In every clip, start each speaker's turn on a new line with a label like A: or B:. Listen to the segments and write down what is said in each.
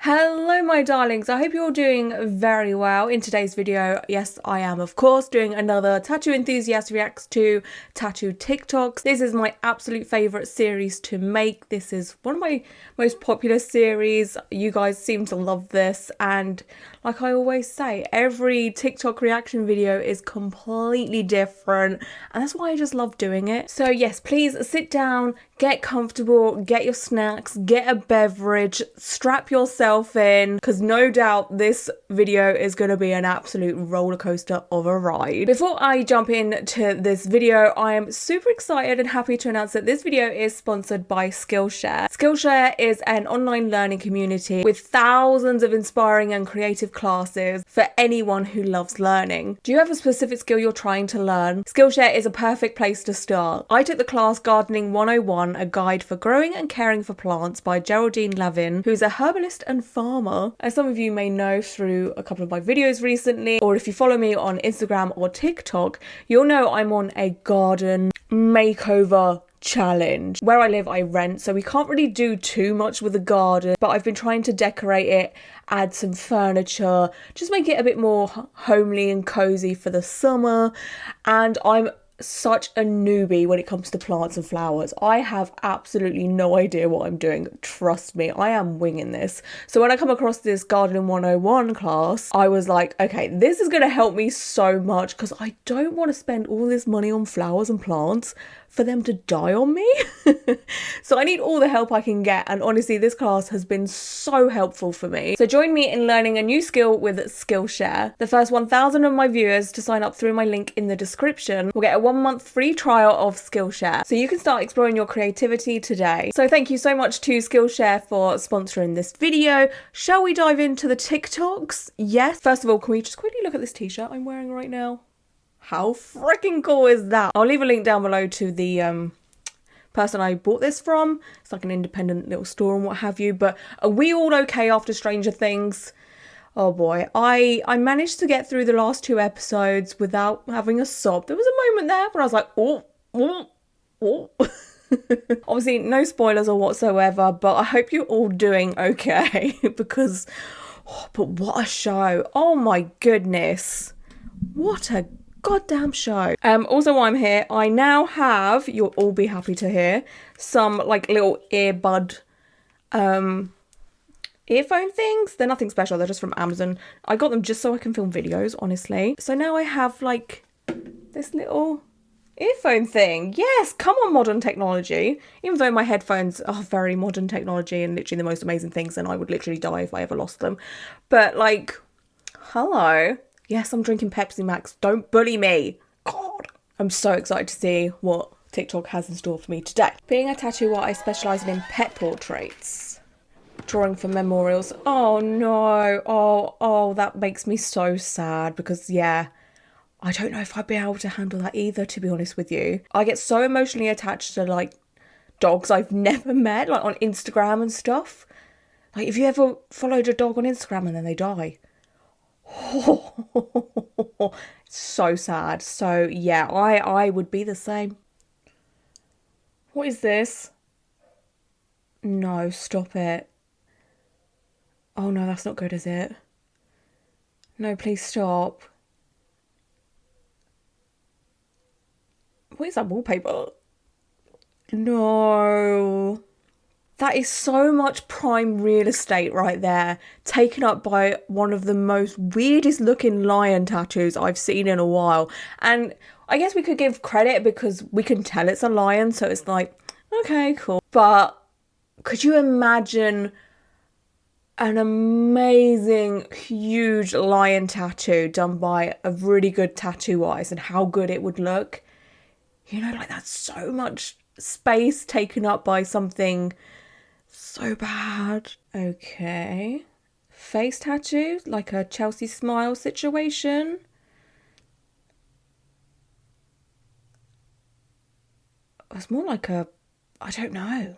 A: Hello my darlings, I hope you're all doing very well. In today's video, yes I am of course doing another Tattoo Enthusiast reacts to tattoo TikToks. This is my absolute favourite series to make. This is one of my most popular series. You guys seem to love this, and like I always say, every TikTok reaction video is completely different, and that's why I just love doing it. So yes, please sit down, get comfortable, get your snacks, get a beverage, strap yourself in, because no doubt this video is going to be an absolute roller coaster of a ride. Before I jump into this video, I am super excited and happy to announce that this video is sponsored by Skillshare. Skillshare is an online learning community with thousands of inspiring and creative classes for anyone who loves learning. Do you have a specific skill you're trying to learn? Skillshare is a perfect place to start. I took the class Gardening 101, a guide for growing and caring for plants by Geraldine Lavin, who's a herbalist and farmer. As some of you may know through a couple of my videos recently, or if you follow me on Instagram or TikTok, you'll know I'm on a garden makeover challenge. Where I live, I rent, so we can't really do too much with the garden, but I've been trying to decorate it, add some furniture, just make it a bit more homely and cozy for the summer. And I'm such a newbie when it comes to plants and flowers. I have absolutely no idea what I'm doing. Trust me, I am winging this. So when I come across this Gardening 101 class, I was like, okay, this is going to help me so much, because I don't want to spend all this money on flowers and plants for them to die on me. So I need all the help I can get, and honestly this class has been so helpful for me. So join me in learning a new skill with Skillshare. The first 1,000 of my viewers to sign up through my link in the description will get a 1-month free trial of Skillshare, so you can start exploring your creativity today. So thank you so much to Skillshare for sponsoring this video. Shall we dive into the TikToks? Yes. First of all, can we just quickly look at this t-shirt I'm wearing right now? How freaking cool is that? I'll leave a link down below to the person I bought this from. It's like an independent little store and what have you. But are we all okay after Stranger Things? Oh boy, I managed to get through the last 2 episodes without having a sob. There was a moment there where I was like, oh. Obviously, no spoilers or whatsoever, but I hope you're all doing okay because, but what a show. Oh my goodness. What a goddamn show. Also while I'm here, I now have, you'll all be happy to hear, some like little earbud earphone things. They're nothing special, they're just from Amazon. I got them just so I can film videos, honestly. So now I have like this little earphone thing. Yes, come on, modern technology. Even though my headphones are very modern technology and literally the most amazing things, and I would literally die if I ever lost them. But like, hello. Yes, I'm drinking Pepsi Max. Don't bully me. God. I'm so excited to see what TikTok has in store for me today. Being a tattooer, I specialise in pet portraits. Drawing for memorials. Oh no. Oh, that makes me so sad because, yeah, I don't know if I'd be able to handle that either, to be honest with you. I get so emotionally attached to, like, dogs I've never met, like on Instagram and stuff. Like, have you ever followed a dog on Instagram and then they die? Oh, so sad. So yeah, I would be the same. What is this? No, stop it. Oh no, that's not good, is it? No, please stop. What is that wallpaper? No. That is so much prime real estate right there, taken up by one of the most weirdest looking lion tattoos I've seen in a while. And I guess we could give credit because we can tell it's a lion, so it's like, okay, cool. But could you imagine an amazing, huge lion tattoo done by a really good tattoo artist and how good it would look? You know, like that's so much space taken up by something so bad. Okay. Face tattoo, like a Chelsea smile situation. It's more like a, I don't know.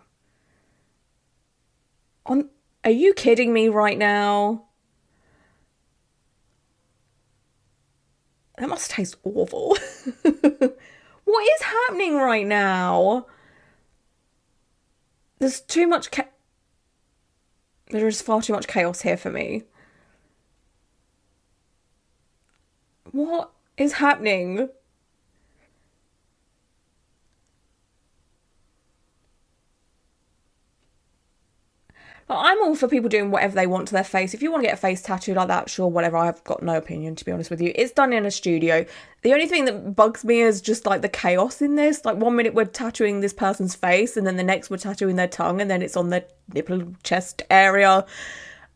A: Are you kidding me right now? That must taste awful. What is happening right now? There's too much There is far too much chaos here for me. What is happening? I'm all for people doing whatever they want to their face. If you want to get a face tattoo like that, sure, whatever. I've got no opinion, to be honest with you. It's done in a studio. The only thing that bugs me is just like the chaos in this. Like 1 minute we're tattooing this person's face, and then the next we're tattooing their tongue, and then it's on their nipple chest area.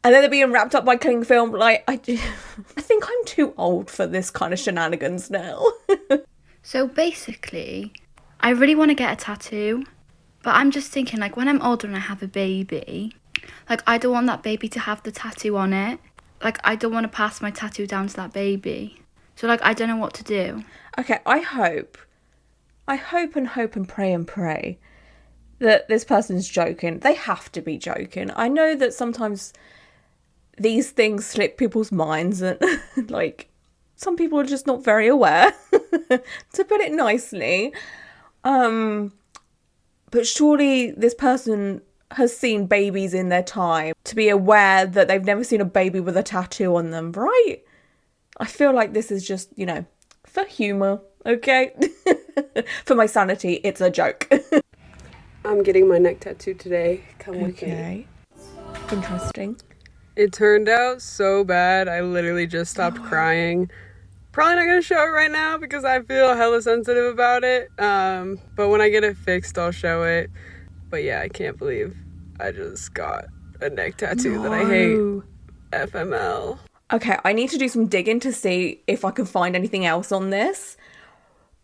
A: And then they're being wrapped up by cling film. Like, I think I'm too old for this kind of shenanigans now.
B: So basically, I really want to get a tattoo, but I'm just thinking, like, when I'm older and I have a baby, like, I don't want that baby to have the tattoo on it. Like, I don't want to pass my tattoo down to that baby. So, like, I don't know what to do.
A: Okay, I hope and hope and pray that this person's joking. They have to be joking. I know that sometimes these things slip people's minds, and like, some people are just not very aware, to put it nicely. But surely this person has seen babies in their time to be aware that they've never seen a baby with a tattoo on them, right? I feel like this is just, you know, for humour, okay? For my sanity, it's a joke.
C: I'm getting my neck tattooed today. Come with me.
A: Interesting.
C: It turned out so bad. I literally just stopped crying. Probably not gonna show it right now because I feel hella sensitive about it. But when I get it fixed, I'll show it. But yeah, I can't believe I just got a neck tattoo that I hate. FML.
A: Okay, I need to do some digging to see if I can find anything else on this.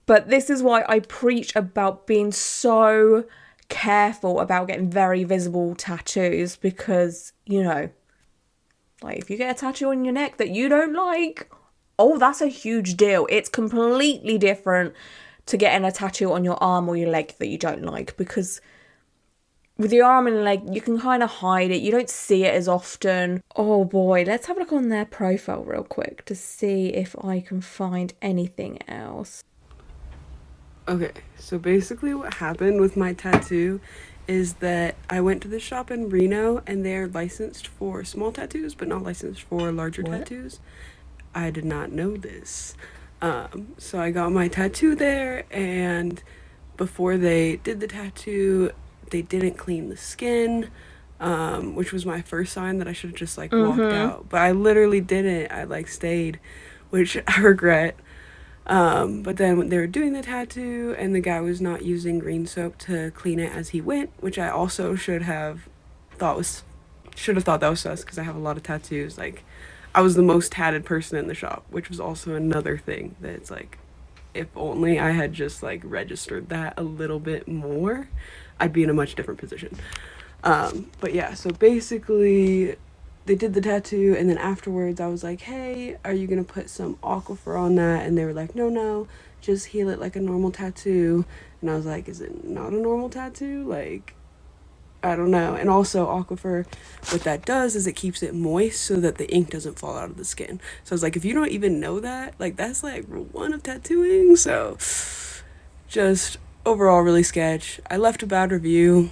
A: But this is why I preach about being so careful about getting very visible tattoos, because, you know, like, if you get a tattoo on your neck that you don't like, oh, that's a huge deal. It's completely different to getting a tattoo on your arm or your leg that you don't like, because with your arm and leg, you can kind of hide it. You don't see it as often. Oh boy, let's have a look on their profile real quick to see if I can find anything else.
C: Okay, so basically what happened with my tattoo is that I went to the shop in Reno and they're licensed for small tattoos but not licensed for larger tattoos. I did not know this. So I got my tattoo there, and before they did the tattoo, they didn't clean the skin, which was my first sign that I should have just like walked out. But I literally didn't. I like stayed, which I regret. But then when they were doing the tattoo and the guy was not using green soap to clean it as he went, which I also should have thought that was sus, because I have a lot of tattoos. Like, I was the most tatted person in the shop, which was also another thing that it's like, if only I had just like registered that a little bit more, I'd be in a much different position. But yeah, so basically they did the tattoo, and then afterwards I was like, hey, are you gonna put some aquifer on that? And they were like, no, just heal it like a normal tattoo. And I was like, is it not a normal tattoo? Like, I don't know. And also aquifer, what that does is it keeps it moist so that the ink doesn't fall out of the skin. So I was like, if you don't even know that, like, that's like rule one of tattooing. So just overall really sketch. I left a bad review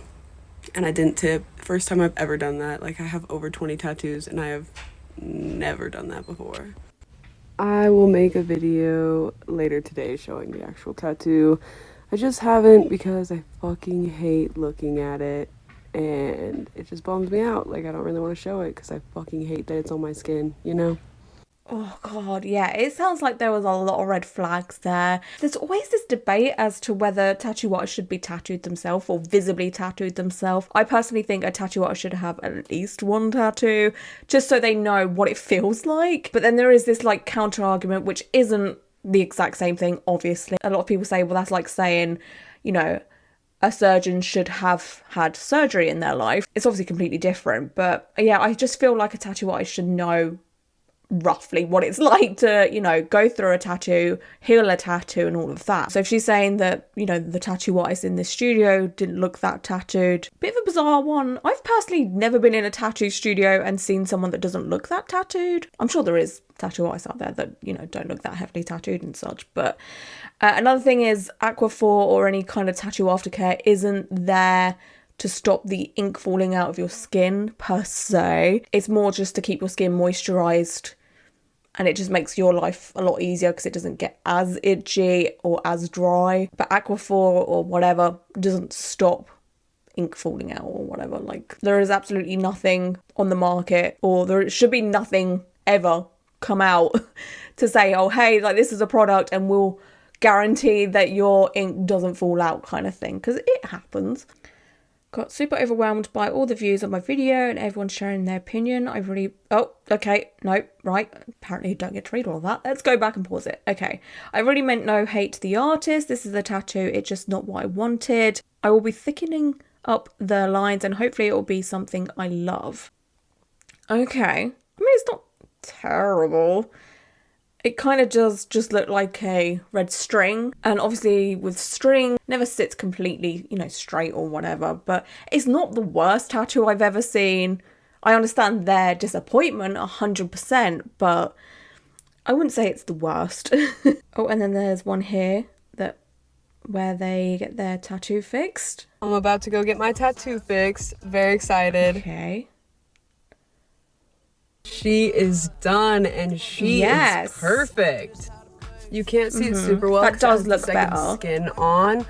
C: and I didn't tip. First time I've ever done that. Like, I have over 20 tattoos and I have never done that before. I will make a video later today showing the actual tattoo. I just haven't because I fucking hate looking at it. And it just bums me out. Like, I don't really want to show it because I fucking hate that it's on my skin, you know?
A: Oh god, yeah, it sounds like there was a lot of red flags there. There's always this debate as to whether tattoo artists should be tattooed themselves or visibly tattooed themselves. I personally think a tattoo artist should have at least one tattoo, just so they know what it feels like. But then there is this like counter argument, which isn't the exact same thing, obviously. A lot of people say, well, that's like saying, you know, a surgeon should have had surgery in their life. It's obviously completely different, but yeah, I just feel like a tattoo artist should know roughly what it's like to, you know, go through a tattoo, heal a tattoo and all of that. So if she's saying that, you know, the tattoo artist in this studio didn't look that tattooed, bit of a bizarre one. I've personally never been in a tattoo studio and seen someone that doesn't look that tattooed. I'm sure there is tattoo artists out there that, you know, don't look that heavily tattooed and such. But another thing is Aquaphor or any kind of tattoo aftercare isn't there to stop the ink falling out of your skin per se. It's more just to keep your skin moisturized, and it just makes your life a lot easier because it doesn't get as itchy or as dry. But Aquaphor or whatever doesn't stop ink falling out or whatever. Like, there is absolutely nothing on the market, or there should be nothing ever come out to say, oh hey, like, this is a product and we'll guarantee that your ink doesn't fall out, kind of thing, because it happens. Got super overwhelmed by all the views on my video and everyone sharing their opinion. I really... Oh, okay. No, right. Apparently you don't get to read all of that. Let's go back and pause it. Okay. I really meant no hate to the artist. This is a tattoo. It's just not what I wanted. I will be thickening up the lines and hopefully it will be something I love. Okay. I mean, it's not terrible. It kind of does just look like a red string, and obviously with string, never sits completely, you know, straight or whatever, but it's not the worst tattoo I've ever seen. I understand their disappointment 100%, but I wouldn't say it's the worst. Oh, and then there's one here where they get their tattoo fixed.
C: I'm about to go get my tattoo fixed. Very excited.
A: Okay.
C: She is done and she is perfect. You can't see it super well.
A: That does look better.
C: Skin on,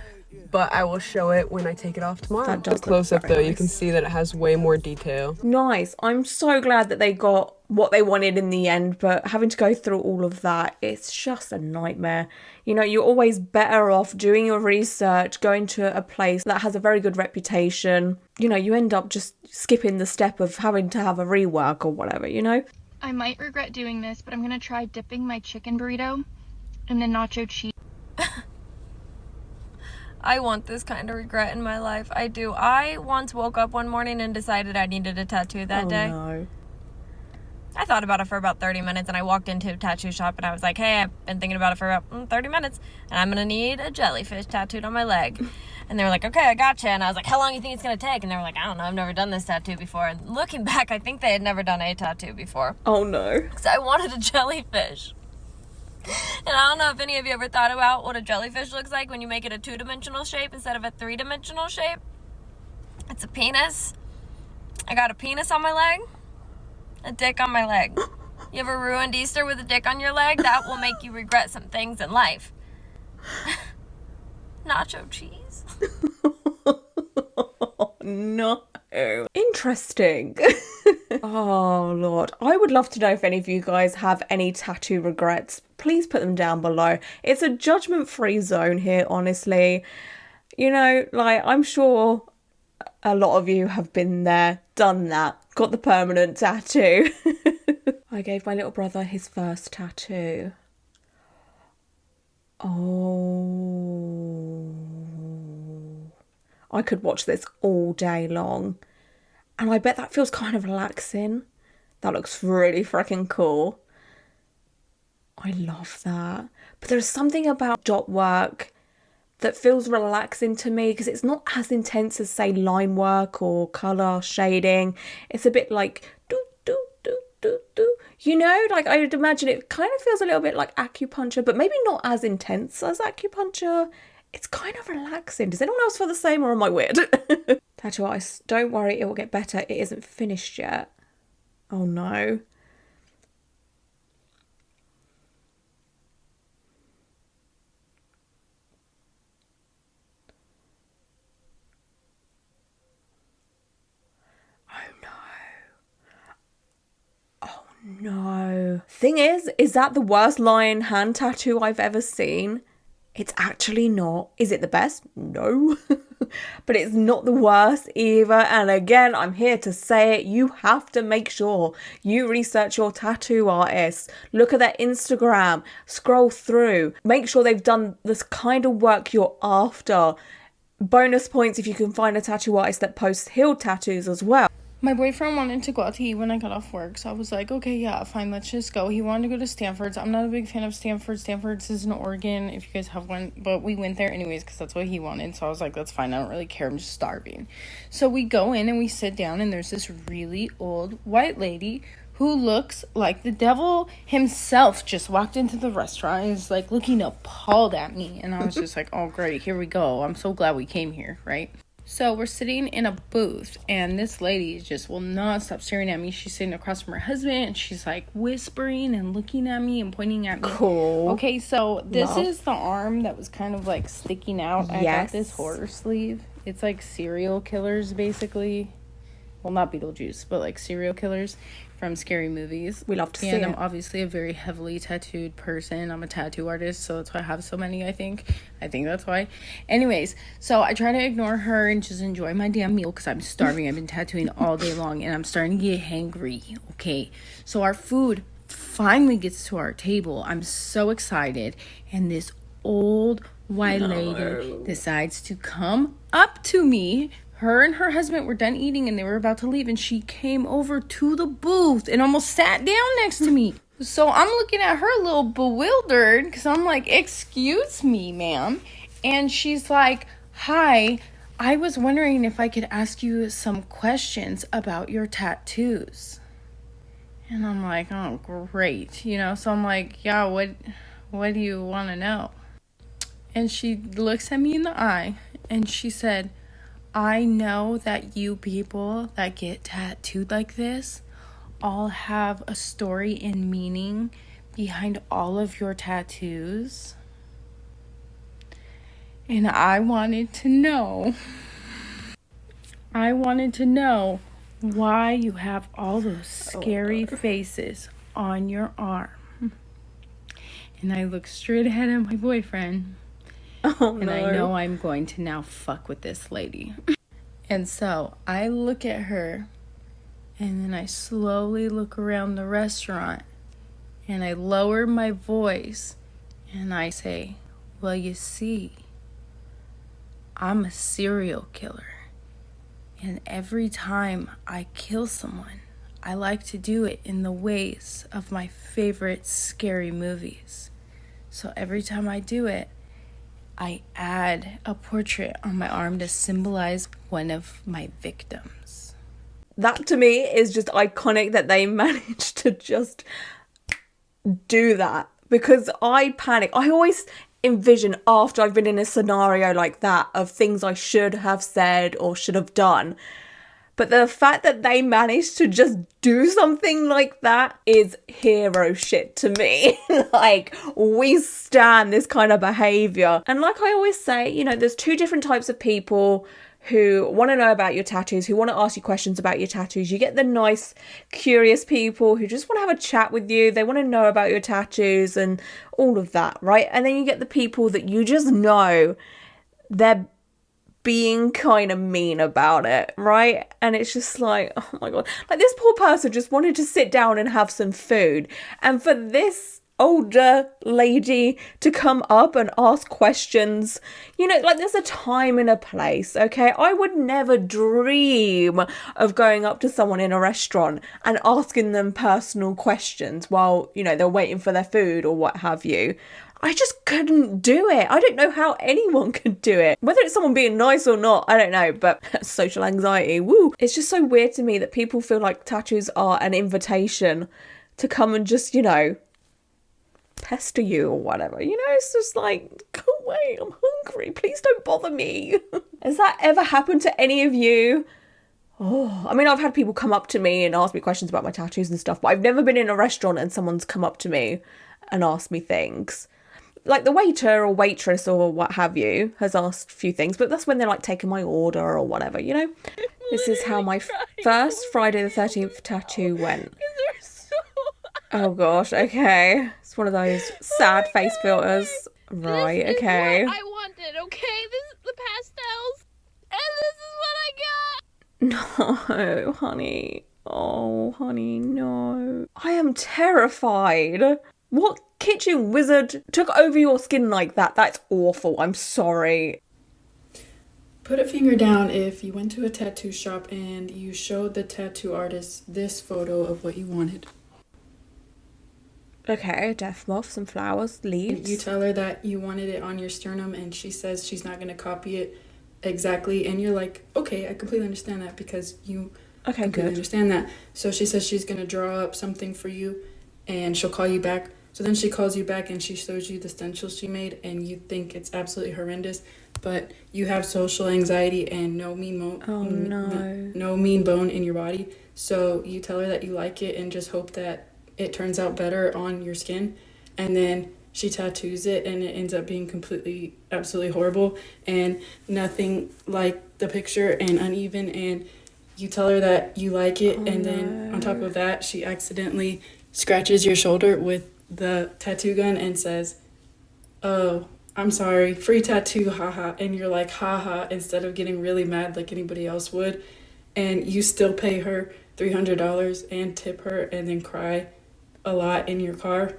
C: but I will show it when I take it off tomorrow.
A: That does
C: close up though.
A: nice.
C: You can see that it has way more detail.
A: Nice. I'm so glad that they got what they wanted in the end, but having to go through all of that, it's just a nightmare. You know, you're always better off doing your research, going to a place that has a very good reputation. You know, you end up just skipping the step of having to have a rework or whatever, you know?
D: I might regret doing this, but I'm gonna try dipping my chicken burrito in the nacho cheese.
E: I want this kind of regret in my life. I do. I once woke up one morning and decided I needed a tattoo that day.
A: No.
E: I thought about it for about 30 minutes, and I walked into a tattoo shop and I was like, hey, I've been thinking about it for about 30 minutes and I'm gonna need a jellyfish tattooed on my leg. And they were like, okay, I gotcha. And I was like, how long do you think it's gonna take? And they were like, I don't know, I've never done this tattoo before. And looking back, I think they had never done a tattoo before.
A: Oh no.
E: Because I wanted a jellyfish. And I don't know if any of you ever thought about what a jellyfish looks like when you make it a 2-dimensional shape instead of a 3-dimensional shape. It's a penis. I got a penis on my leg, a dick on my leg. You ever ruined Easter with a dick on your leg? That will make you regret some things in life. Nacho cheese.
A: No. Interesting. Oh Lord, I would love to know if any of you guys have any tattoo regrets. Please put them down below. It's a judgment-free zone here, honestly. You know, like, I'm sure a lot of you have been there, done that, got the permanent tattoo. I gave my little brother his first tattoo. Oh, I could watch this all day long. And I bet that feels kind of relaxing. That looks really freaking cool. I love that. But there's something about dot work that feels relaxing to me because it's not as intense as, say, line work or colour shading. It's a bit like do do do do do. You know, like, I would imagine it kind of feels a little bit like acupuncture, but maybe not as intense as acupuncture. It's kind of relaxing. Does anyone else feel the same, or am I weird? Tattoo artist, don't worry, it will get better. It isn't finished yet. Oh no. No. Thing is that the worst lion hand tattoo I've ever seen? It's actually not. Is it the best? No. But it's not the worst either. And again, I'm here to say it. You have to make sure you research your tattoo artists. Look at their Instagram. Scroll through. Make sure they've done this kind of work you're after. Bonus points if you can find a tattoo artist that posts heel tattoos as well.
F: My boyfriend wanted to go out to eat when I got off work, so I was like, okay, yeah, fine, let's just go. He wanted to go to Stanford's. I'm not a big fan of Stanford's. Stanford's is in Oregon, if you guys have one, but we went there anyways because that's what he wanted, so I was like, that's fine, I don't really care, I'm just starving. So we go in and we sit down, and there's this really old white lady who looks like the devil himself just walked into the restaurant and is, like, looking appalled at me, and I was just like, oh, great, here we go. I'm so glad we came here, right? So we're sitting in a booth, and this lady just will not stop staring at me. She's sitting across from her husband, and she's like whispering and looking at me and pointing at me.
A: Cool.
F: Okay, so this
A: Love.
F: is the arm that was kind of like sticking out. I got
A: Yes.
F: this horror sleeve. It's like serial killers, basically. Well, not Beetlejuice, but like serial killers from scary movies.
A: We love to see
F: And I'm
A: it.
F: obviously a very heavily tattooed person. I'm a tattoo artist, so that's why I have so many, I think. I think that's why. Anyways, so I try to ignore her and just enjoy my damn meal because I'm starving. I've been tattooing all day long and I'm starting to get hangry. Okay, so our food finally gets to our table. I'm so excited. And this old white lady decides to come up to me. Her and her husband were done eating and they were about to leave, and she came over to the booth and almost sat down next to me. So I'm looking at her a little bewildered because I'm like, excuse me, ma'am. And she's like, hi, I was wondering if I could ask you some questions about your tattoos. And I'm like, oh, great. You know, so I'm like, yeah, what do you want to know? And she looks at me in the eye and she said, I know that you people that get tattooed like this all have a story and meaning behind all of your tattoos. And I wanted to know why you have all those scary faces on your arm. And I look straight ahead at my boyfriend.
A: Oh,
F: And I know I'm going to now fuck with this lady. And so I look at her, and then I slowly look around the restaurant, and I lower my voice, and I say, well, you see, I'm a serial killer. And every time I kill someone, I like to do it in the ways of my favorite scary movies. So every time I do it, I add a portrait on my arm to symbolize one of my victims.
A: That to me is just iconic that they managed to just do that, because I panic. I always envision after I've been in a scenario like that of things I should have said or should have done. But the fact that they managed to just do something like that is hero shit to me. Like, we stand this kind of behaviour. And like I always say, you know, there's two different types of people who want to know about your tattoos, who want to ask you questions about your tattoos. You get the nice, curious people who just want to have a chat with you. They want to know about your tattoos and all of that, right? And then you get the people that you just know they're being kind of mean about it, right? And it's just like, oh my god, like this poor person just wanted to sit down and have some food, and for this older lady to come up and ask questions, you know, like there's a time and a place, okay? I would never dream of going up to someone in a restaurant and asking them personal questions while, you know, they're waiting for their food or what have you. I just couldn't do it. I don't know how anyone could do it. Whether it's someone being nice or not, I don't know, but social anxiety, woo. It's just so weird to me that people feel like tattoos are an invitation to come and just, you know, pester you or whatever. You know, it's just like, go away, I'm hungry. Please don't bother me. Has that ever happened to any of you? Oh, I mean, I've had people come up to me and ask me questions about my tattoos and stuff, but I've never been in a restaurant and someone's come up to me and asked me things. Like the waiter or waitress or what have you has asked a few things, but that's when they're like taking my order or whatever, you know? This is how my first Friday the 13th tattoo went. Oh gosh, okay. It's one of those sad face filters. Right, okay.
E: This is what I wanted, okay? This is the pastels, and this is what I got.
A: No, honey. Oh, honey, no. I am terrified. What kitchen wizard took over your skin like that? That's awful. I'm sorry.
G: Put a finger down if you went to a tattoo shop and you showed the tattoo artist this photo of what you wanted.
A: Okay, death moth, some flowers, leaves.
G: You tell her that you wanted it on your sternum and she says she's not going to copy it exactly. And you're like, okay, I completely understand that because you completely understand that. So she says she's going to draw up something for you and she'll call you back. So then she calls you back and she shows you the stencils she made, and you think it's absolutely horrendous, but you have social anxiety and no mean bone in your body. So you tell her that you like it and just hope that it turns out better on your skin. And then she tattoos it and it ends up being absolutely horrible and nothing like the picture and uneven. And you tell her that you like it, and then on top of that, she accidentally scratches your shoulder with the tattoo gun and says, "Oh, I'm sorry, free tattoo, haha." And you're like, haha, instead of getting really mad like anybody else would. And you still pay her $300 and tip her and then cry a lot in your car.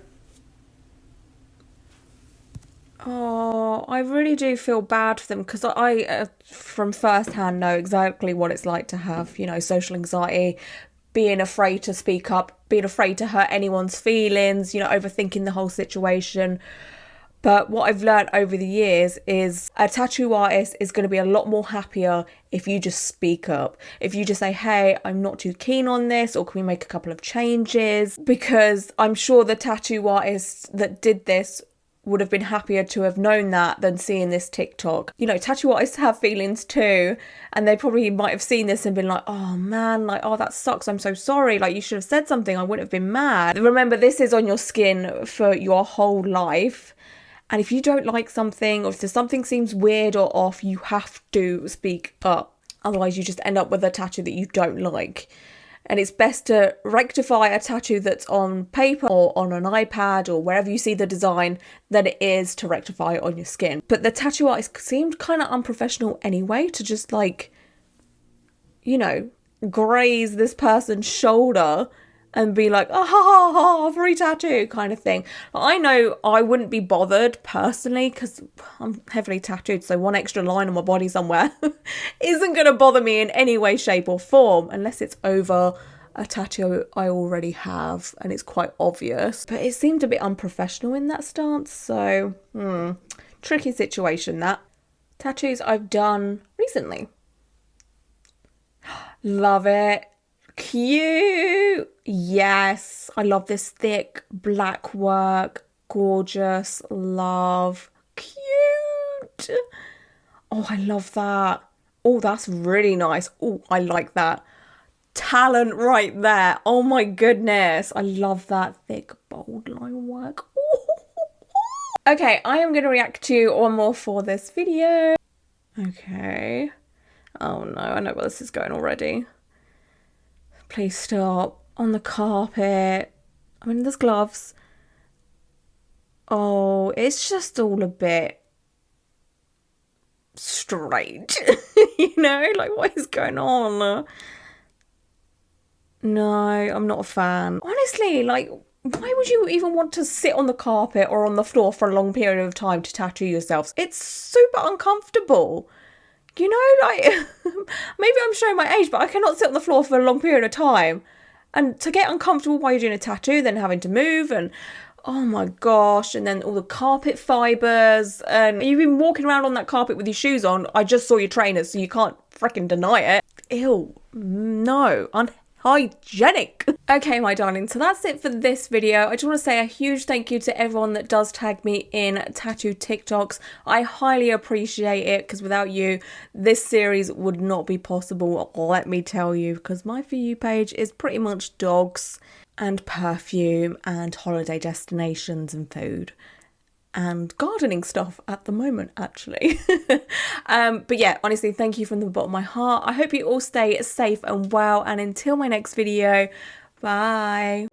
A: Oh, I really do feel bad for them, because I from firsthand know exactly what it's like to have, social anxiety, being afraid to speak up, being afraid to hurt anyone's feelings, overthinking the whole situation. But what I've learned over the years is a tattoo artist is going to be a lot more happier if you just speak up. If you just say, hey, I'm not too keen on this, or can we make a couple of changes? Because I'm sure the tattoo artist that did this would have been happier to have known that than seeing this TikTok. Tattoo artists have feelings too, and they probably might have seen this and been like, oh man, oh, that sucks, I'm so sorry, you should have said something, I wouldn't have been mad. Remember, this is on your skin for your whole life. And if you don't like something, or if there's something seems weird or off, you have to speak up. Otherwise, you just end up with a tattoo that you don't like. And it's best to rectify a tattoo that's on paper or on an iPad or wherever you see the design than it is to rectify it on your skin. But the tattoo artist seemed kind of unprofessional anyway, to just graze this person's shoulder and be like, oh, ha, ha, ha, free tattoo kind of thing. I know I wouldn't be bothered personally, because I'm heavily tattooed, so one extra line on my body somewhere isn't going to bother me in any way, shape or form, unless it's over a tattoo I already have and it's quite obvious. But it seemed a bit unprofessional in that stance, so tricky situation that. Tattoos I've done recently. Love it. Cute. Yes, I love this thick black work. Gorgeous. Love. Cute. Oh, I love that. Oh, that's really nice. Oh, I like that. Talent right there. Oh my goodness, I love that thick bold line work. Okay, I am going to react to one more for this video. Okay. Oh no, I know where this is going already. Please stop. On the carpet. There's gloves. Oh, it's just all a bit strange. What is going on? No, I'm not a fan. Honestly, why would you even want to sit on the carpet or on the floor for a long period of time to tattoo yourself? It's super uncomfortable. Maybe I'm showing my age, but I cannot sit on the floor for a long period of time. And to get uncomfortable while you're doing a tattoo, then having to move, and oh my gosh, and then all the carpet fibres, and you've been walking around on that carpet with your shoes on. I just saw your trainers, so you can't freaking deny it. Ew, no, unhygienic. Okay, my darling, so that's it for this video. I just want to say a huge thank you to everyone that does tag me in tattoo TikToks. I highly appreciate it, because without you, this series would not be possible, let me tell you, because my For You page is pretty much dogs and perfume and holiday destinations and food and gardening stuff at the moment, actually. But yeah, honestly, thank you from the bottom of my heart. I hope you all stay safe and well, and until my next video, bye.